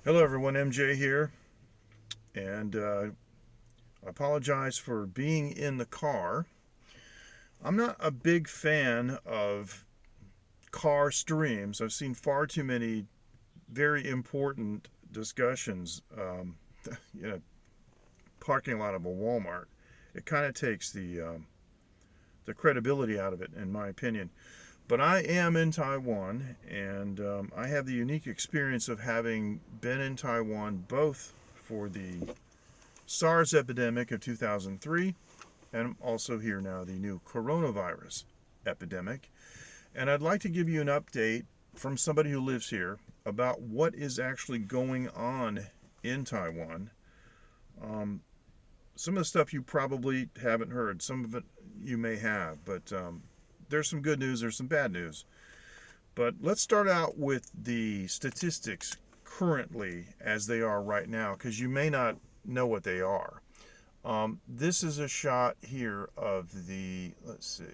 Hello everyone, MJ here, and I apologize for being in the car. I'm not a big fan of car streams. I've seen far too many very important discussions, in a parking lot of a Walmart. It kind of takes the credibility out of it, in my opinion. But I am in Taiwan, and I have the unique experience of having been in Taiwan both for the SARS epidemic of 2003, and also here now the new coronavirus epidemic. And I'd like to give you an update from somebody who lives here about what is actually going on in Taiwan. Um, some of the stuff you probably haven't heard, some of it you may have, but there's some good news, there's some bad news. But let's start out with the statistics currently as they are right now, because you may not know what they are. This is a shot here of the, let's see,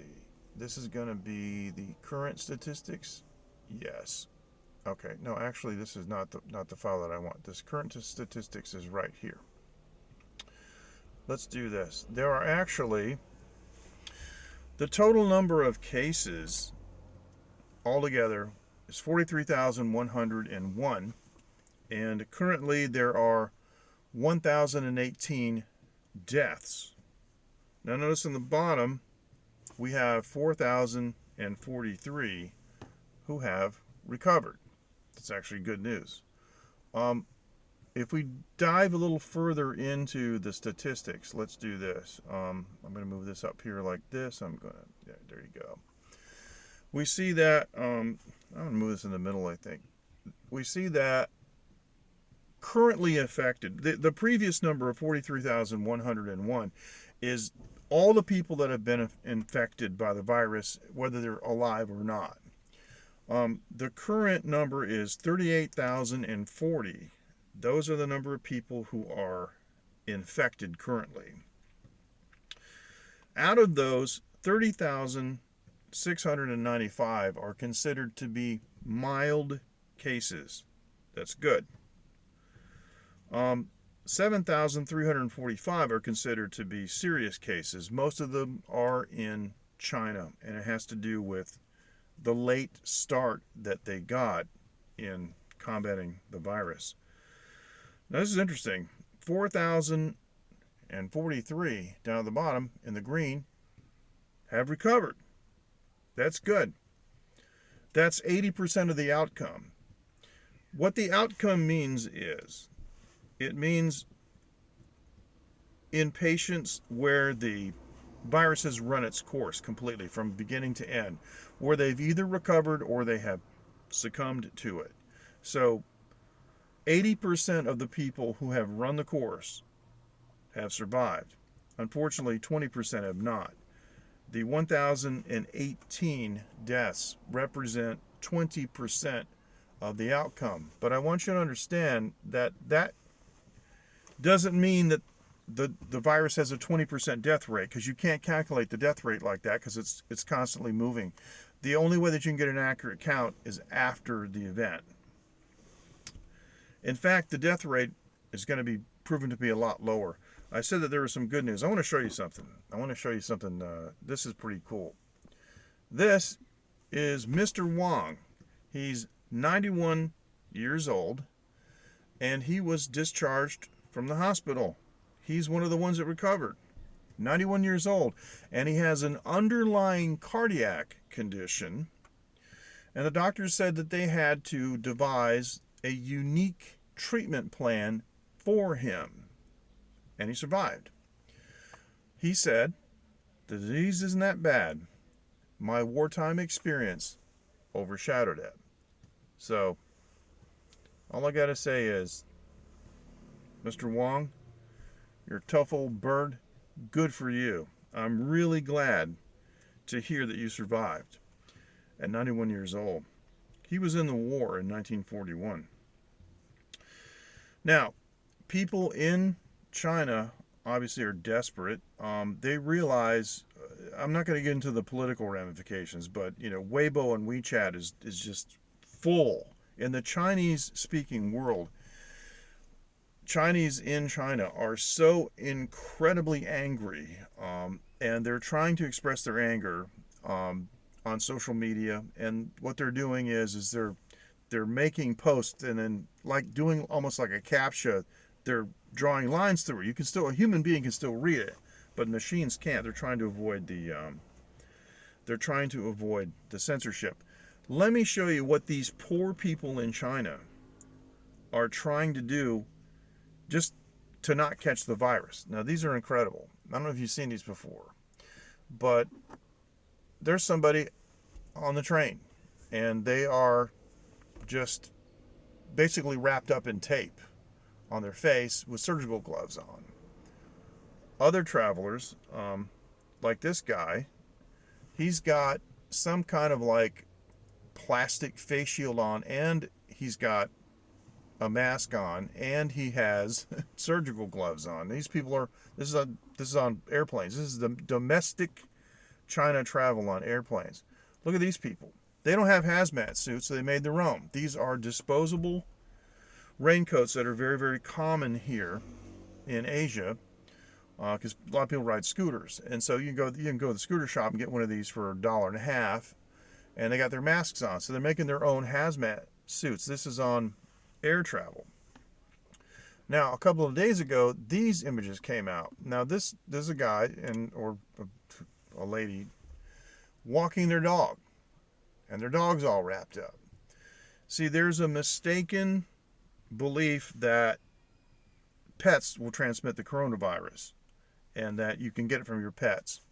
this is going to be the current statistics. Yes. Okay. No, actually, this is not the file that I want. This current statistics is right here. Let's do this. There are actually the total number of cases altogether is 43,101, and currently there are 1,018 deaths. Now notice in the bottom we have 4,043 who have recovered. That's actually good news. If we dive a little further into the statistics, let's do this. I'm going to move this up here like this. Yeah, there you go. We see that, I'm going to move this in the middle, I think. We see that currently affected, the previous number of 43,101 is all the people that have been infected by the virus, whether they're alive or not. The current number is 38,040. Those are the number of people who are infected currently. Out of those, 30,695 are considered to be mild cases. That's good. 7,345 are considered to be serious cases. Most of them are in China, and it has to do with the late start that they got in combating the virus. Now, this is interesting. 4,043 down at the bottom in the green have recovered. That's good. That's 80% of the outcome. What the outcome means is, it means in patients where the virus has run its course completely from beginning to end, where they've either recovered or they have succumbed to it. So 80% of the people who have run the course have survived. Unfortunately, 20% have not. The 1,018 deaths represent 20% of the outcome. But I want you to understand that that doesn't mean that the virus has a 20% death rate, because you can't calculate the death rate like that, because it's constantly moving. The only way that you can get an accurate count is after the event. In fact, the death rate is going to be proven to be a lot lower. I said that there was some good news. I want to show you something. This is pretty cool. This is Mr. Wong. He's 91 years old, and he was discharged from the hospital. He's one of the ones that recovered. 91 years old, and he has an underlying cardiac condition, and the doctors said that they had to devise a unique treatment plan for him, and he survived. He said, "The disease isn't that bad. My wartime experience overshadowed it." So, all I gotta say is, Mr. Wong, you're a tough old bird. Good for you. I'm really glad to hear that you survived at 91 years old. He was in the war in 1941. Now, people in China obviously are desperate. They realize, I'm not going to get into the political ramifications, but Weibo and WeChat is just full. In the Chinese speaking world, Chinese in China are so incredibly angry, and they're trying to express their anger on social media. And what they're doing is they're making posts and then like doing almost like a captcha. They're drawing lines through it. You can still, a human being can still read it, but machines can't. They're trying to avoid the censorship. Let me show you what these poor people in China are trying to do just to not catch the virus. Now, these are incredible. I don't know if you've seen these before, but there's somebody on the train, and they are just basically wrapped up in tape on their face with surgical gloves on. Other travelers, like this guy, he's got some kind of like plastic face shield on, and he's got a mask on, and he has surgical gloves on. These people are, this is on airplanes. This is the domestic China travel on airplanes. Look at these people. They don't have hazmat suits, so they made their own. These are disposable raincoats that are very, very common here in Asia, because a lot of people ride scooters, and so you can go to the scooter shop and get one of these for $1.50, and they got their masks on, so they're making their own hazmat suits. This is on air travel. Now, a couple of days ago, these images came out. Now, this is a guy or a lady walking their dog, and their dog's all wrapped up. See, there's a mistaken belief that pets will transmit the coronavirus and that you can get it from your pets.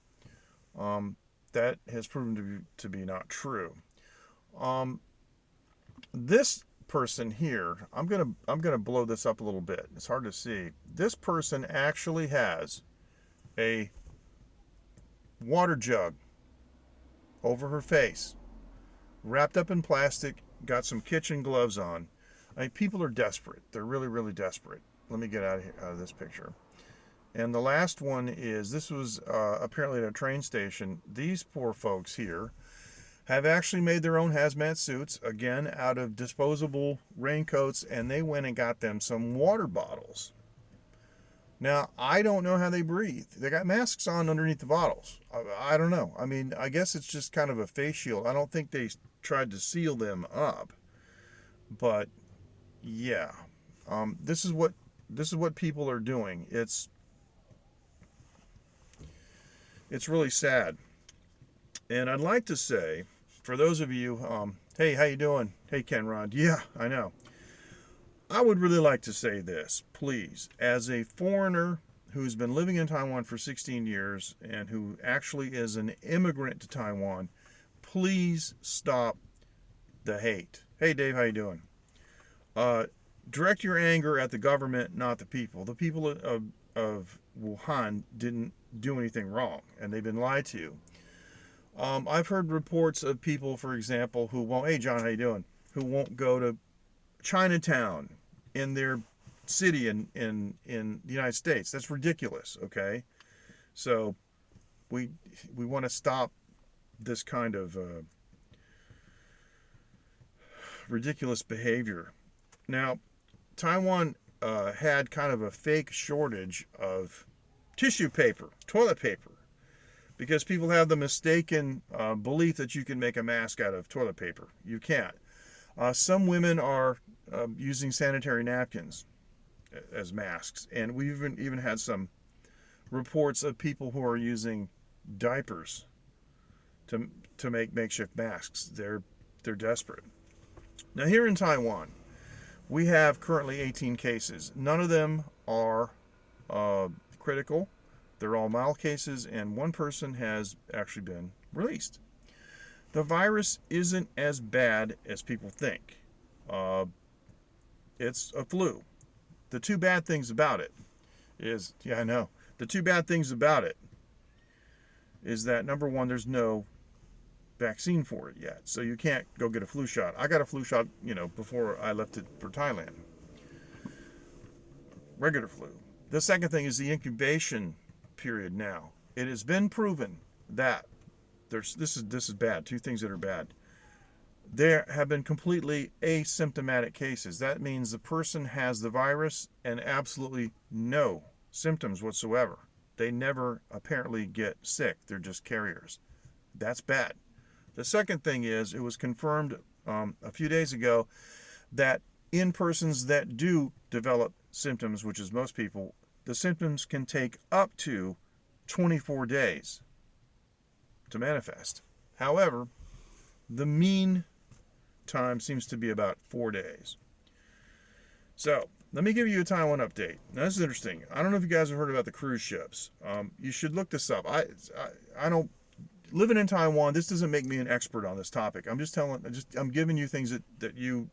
That has proven to be not true. This person here, I'm gonna blow this up a little bit. It's hard to see. This person actually has a water jug over her face, wrapped up in plastic, got some kitchen gloves on. I mean, people are desperate. They're really, really desperate. Let me get out of this picture. And the last one is, this was apparently at a train station. These poor folks here have actually made their own hazmat suits, again, out of disposable raincoats, and they went and got them some water bottles. Now, I don't know how they breathe. They got masks on underneath the bottles. I don't know. I mean, I guess it's just kind of a face shield. I don't think they tried to seal them up. But, yeah. This is what people are doing. It's really sad. And I'd like to say, for those of you, hey, how you doing? Hey, Ken Rod. Yeah, I know. I would really like to say this, please. As a foreigner who's been living in Taiwan for 16 years and who actually is an immigrant to Taiwan, please stop the hate. Hey, Dave, how you doing? Direct your anger at the government, not the people. The people of Wuhan didn't do anything wrong, and they've been lied to. I've heard reports of people, for example, who won't, hey John, how you doing? Who won't go to Chinatown in their city in the United States. That's ridiculous, okay? So we want to stop this kind of ridiculous behavior. Now, Taiwan had kind of a fake shortage of tissue paper, toilet paper, because people have the mistaken belief that you can make a mask out of toilet paper. You can't. Some women are using sanitary napkins as masks, and we've even had some reports of people who are using diapers to make makeshift masks. They're desperate. Now, here in Taiwan, we have currently 18 cases. None of them are critical. They're all mild cases, and one person has actually been released. The virus isn't as bad as people think. It's a flu. The two bad things about it is, yeah, I know. The two bad things about it is that, number one, there's no vaccine for it yet. So you can't go get a flu shot. I got a flu shot, before I left it for Thailand. Regular flu. The second thing is the incubation period now. It has been proven that this is bad. Two things that are bad. there have been completely asymptomatic cases. That means the person has the virus and absolutely no symptoms whatsoever. They never apparently get sick. They're just carriers. That's bad. The second thing is, it was confirmed a few days ago that in persons that do develop symptoms, which is most people, the symptoms can take up to 24 days to manifest. However, the mean time seems to be about 4 days. So, let me give you a Taiwan update. Now, this is interesting. I don't know if you guys have heard about the cruise ships. You should look this up. I don't, living in Taiwan, this doesn't make me an expert on this topic. I'm giving you things that you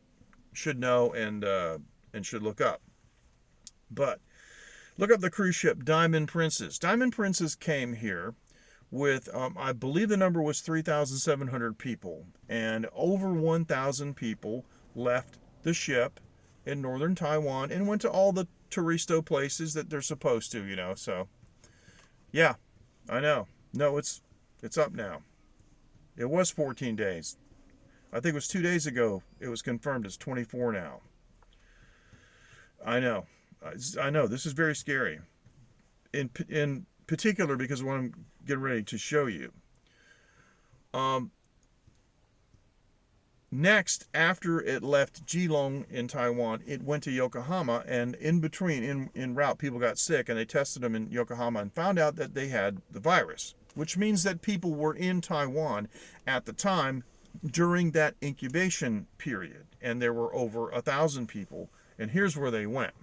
should know and should look up. But look up the cruise ship Diamond Princess. Diamond Princess came here with, I believe the number was 3,700 people, and over 1,000 people left the ship in northern Taiwan and went to all the touristo places that they're supposed to, So, yeah, I know. No, it's up now. It was 14 days. I think it was 2 days ago. It was confirmed it's 24 now. I know. This is very scary. In particular, because of what I'm getting ready to show you. Next, after it left Geelong in Taiwan, it went to Yokohama, and in between, en route, people got sick, and they tested them in Yokohama and found out that they had the virus, which means that people were in Taiwan at the time during that incubation period, and there were over 1,000 people, and here's where they went.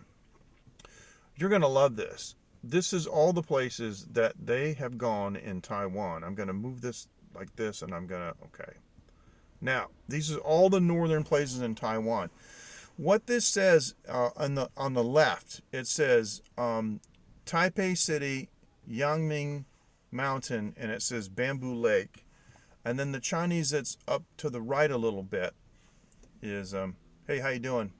You're going to love this. This is all the places that they have gone in Taiwan. I'm going to move this like this, and I'm going to, okay. Now, these are all the northern places in Taiwan. What this says on the left, it says Taipei City, Yangming Mountain, and it says Bamboo Lake. And then the Chinese that's up to the right a little bit is, hey, how you doing?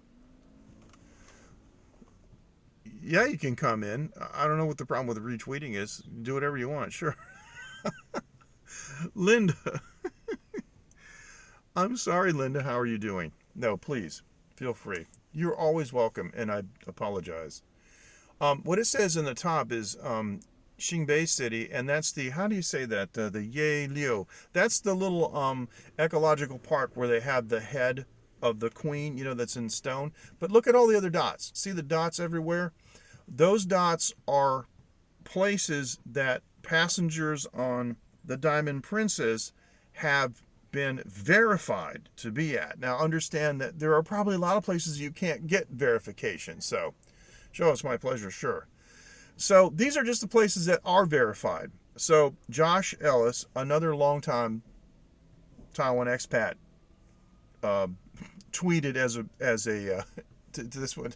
Yeah, you can come in. I don't know what the problem with retweeting is. Do whatever you want, sure. Linda. I'm sorry, Linda. How are you doing? No, please, feel free. You're always welcome, and I apologize. What it says in the top is Xingbei City, and that's the, how do you say that? The Ye Liu. That's the little ecological park where they have the head of the queen, that's in stone. But look at all the other dots. See the dots everywhere? Those dots are places that passengers on the Diamond Princess have been verified to be at. Now, understand that there are probably a lot of places you can't get verification. So, show us my pleasure, sure. So, these are just the places that are verified. So, Josh Ellis, another longtime Taiwan expat, tweeted as a to this one.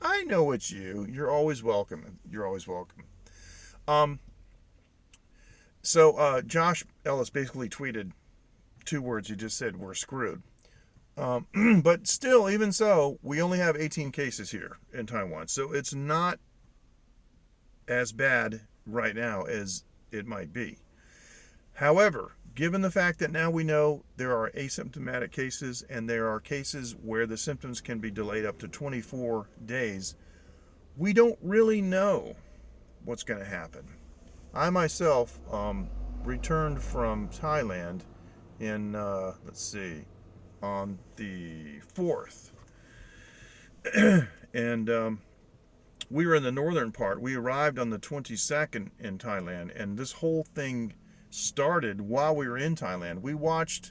I know it's you. You're always welcome. You're always welcome. So Josh Ellis basically tweeted 2 words. He just said, "We're screwed." But still, even so, we only have 18 cases here in Taiwan. So it's not as bad right now as it might be. However, given the fact that now we know there are asymptomatic cases and there are cases where the symptoms can be delayed up to 24 days, we don't really know what's going to happen. I myself returned from Thailand in, let's see, on the 4th. And we were in the northern part. We arrived on the 22nd in Thailand, and this whole thing started while we were in Thailand. We watched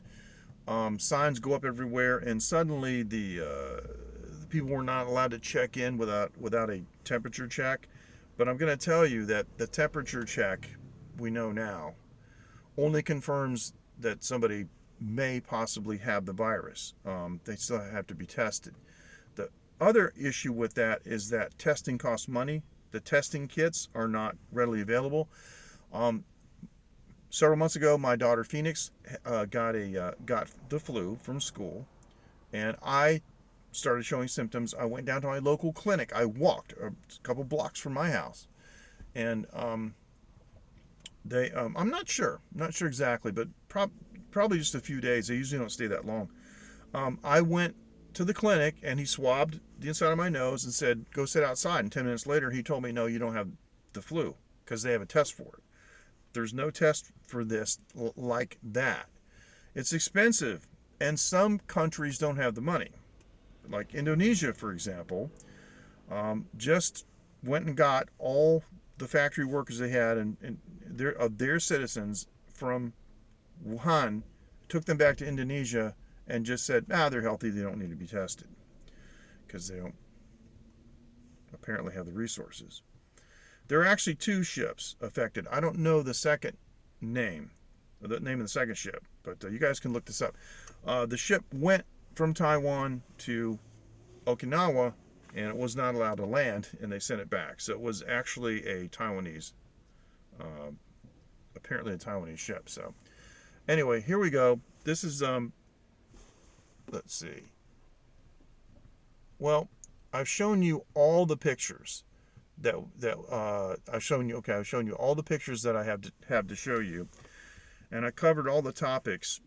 signs go up everywhere, and suddenly the people were not allowed to check in without a temperature check. But I'm going to tell you that the temperature check, we know now, only confirms that somebody may possibly have the virus. They still have to be tested. The other issue with that is that testing costs money. The testing kits are not readily available. Several months ago, my daughter Phoenix got the flu from school, and I started showing symptoms. I went down to my local clinic. I walked a couple blocks from my house, and They, I'm not sure exactly, but probably just a few days. They usually don't stay that long. I went to the clinic and he swabbed the inside of my nose and said, "Go sit outside." And 10 minutes later, he told me, "No, you don't have the flu because they have a test for it." There's no test for this like that. It's expensive, and some countries don't have the money. Like Indonesia, for example, just went and got all the factory workers they had and their citizens from Wuhan, took them back to Indonesia, and just said, they're healthy, they don't need to be tested because they don't apparently have the resources. There are actually two ships affected. I don't know the second name, the name of the second ship, but you guys can look this up. The ship went from Taiwan to Okinawa, and it was not allowed to land, and they sent it back. So it was actually a Taiwanese, apparently a Taiwanese ship. So anyway, here we go. This is, let's see. Well, I've shown you all the pictures that I've shown you. Okay, I've shown you all the pictures that I have to show you, and I covered all the topics.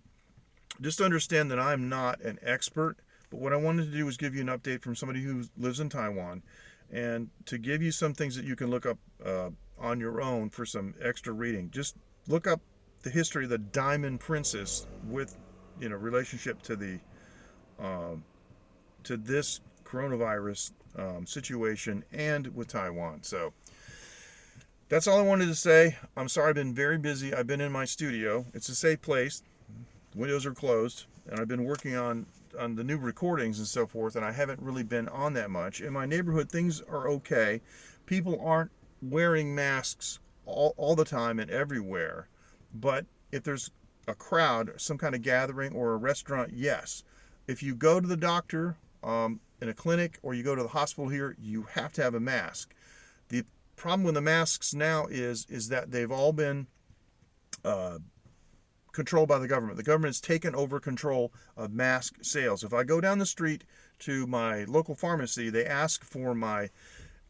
Just understand that I'm not an expert, but what I wanted to do was give you an update from somebody who lives in Taiwan, and to give you some things that you can look up on your own for some extra reading. Just look up the history of the Diamond Princess with, relationship to the to this coronavirus situation and with Taiwan. So that's all I wanted to say. I'm sorry I've been very busy. I've been in my studio. It's a safe place. Windows are closed, and I've been working on the new recordings and so forth, and I haven't really been on that much. In my neighborhood, things are okay. People aren't wearing masks all the time and everywhere, but if there's a crowd, some kind of gathering, or a restaurant, yes. If you go to the doctor in a clinic, or you go to the hospital here, you have to have a mask. The problem with the masks now is that they've all been controlled by the government. The government has taken over control of mask sales. If I go down the street to my local pharmacy, they ask for my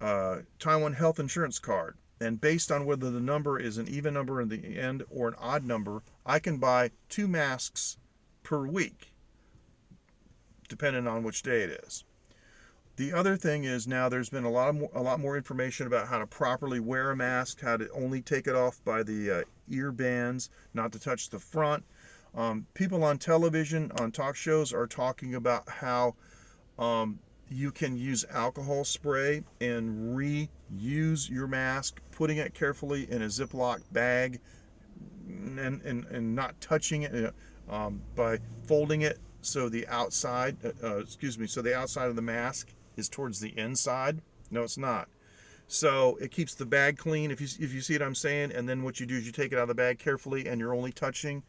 Taiwan health insurance card. And based on whether the number is an even number in the end or an odd number, I can buy 2 masks per week, depending on which day it is. The other thing is now there's been a lot more information about how to properly wear a mask, how to only take it off by the ear bands, not to touch the front. People on television, on talk shows, are talking about how you can use alcohol spray and reuse your mask, putting it carefully in a Ziploc bag and not touching it by folding it so the outside, so the outside of the mask is towards the inside. No, it's not. So it keeps the bag clean, if you see what I'm saying. And then what you do is you take it out of the bag carefully, and you're only touching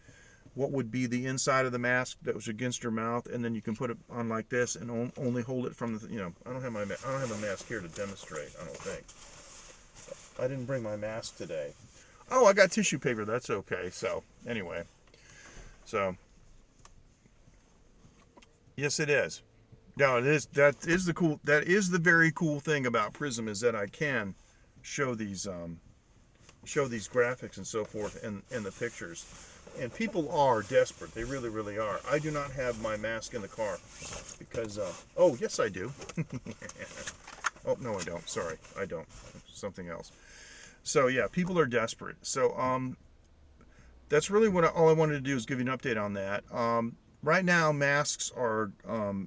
what would be the inside of the mask that was against your mouth, and then you can put it on like this and only hold it from the, I don't have a mask here to demonstrate, I don't think. I didn't bring my mask today. Oh, I got tissue paper. That's okay. So anyway, yes, it is. No, it is. That is the very cool thing about Prism, is that I can show these graphics and so forth and the pictures. And people are desperate. They really, really are. I do not have my mask in the car because, oh, yes, I do. Oh, no, I don't. Sorry, I don't. Something else. So, yeah, people are desperate. So, that's really all I wanted to do is give you an update on that. Right now, masks are,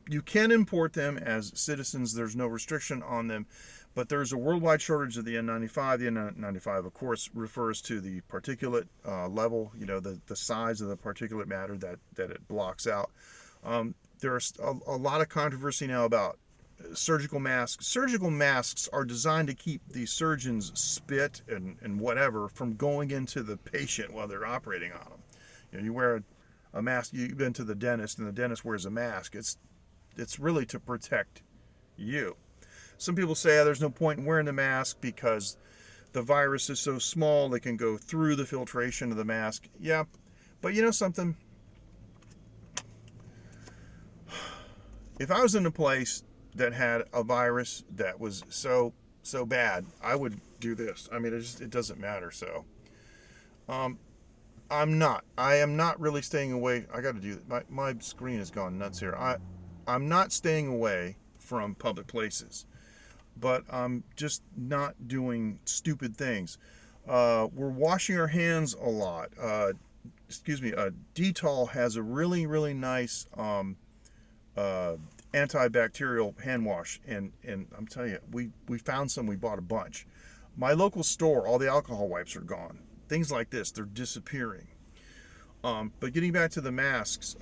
you can import them as citizens. There's no restriction on them. But there's a worldwide shortage of the N95. The N95, of course, refers to the particulate level, the size of the particulate matter that it blocks out. There's a lot of controversy now about surgical masks. Surgical masks are designed to keep the surgeon's spit and whatever from going into the patient while they're operating on them. You wear a mask. You've been to the dentist, and the dentist wears a mask. It's really to protect you. Some people say there's no point in wearing the mask because the virus is so small it can go through the filtration of the mask. Yeah, but you know something? If I was in a place that had a virus that was so bad, I would do this. I mean, it doesn't matter. So Um, I am not really staying away. I got to do my screen has gone nuts here. I'm not staying away from public places, but I'm just not doing stupid things. We're washing our hands a lot. Excuse me. Dettol has a really nice uh, antibacterial hand wash, and I'm telling you, we found some. We bought a bunch. My local store, all the alcohol wipes are gone. Things like this, they're disappearing. But getting back to the masks,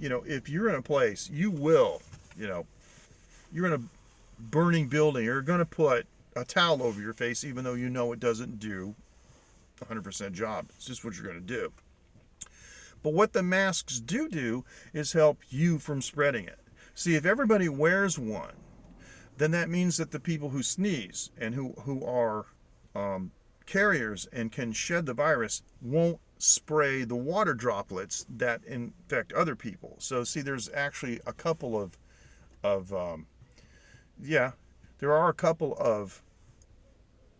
if you're in a place, you know, you're in a burning building, you're going to put a towel over your face, even though you know it doesn't do 100% job. It's just what you're going to do. But what the masks do is help you from spreading it. See, if everybody wears one, then that means that the people who sneeze and who are carriers and can shed the virus won't spray the water droplets that infect other people. So see, there's actually a couple of yeah, there are a couple of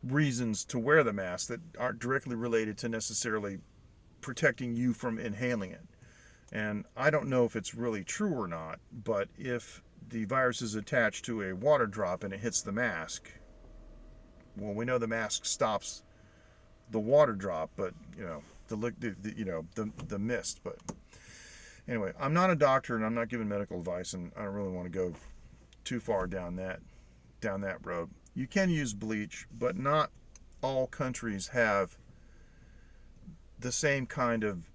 reasons to wear the mask that aren't directly related to necessarily protecting you from inhaling it. And I don't know if it's really true or not, but if the virus is attached to a water drop and it hits the mask, well, we know the mask stops the water drop, but the mist. But anyway, I'm not a doctor and I'm not giving medical advice, and I don't really want to go too far down that road. You can use bleach, but not all countries have the same kind of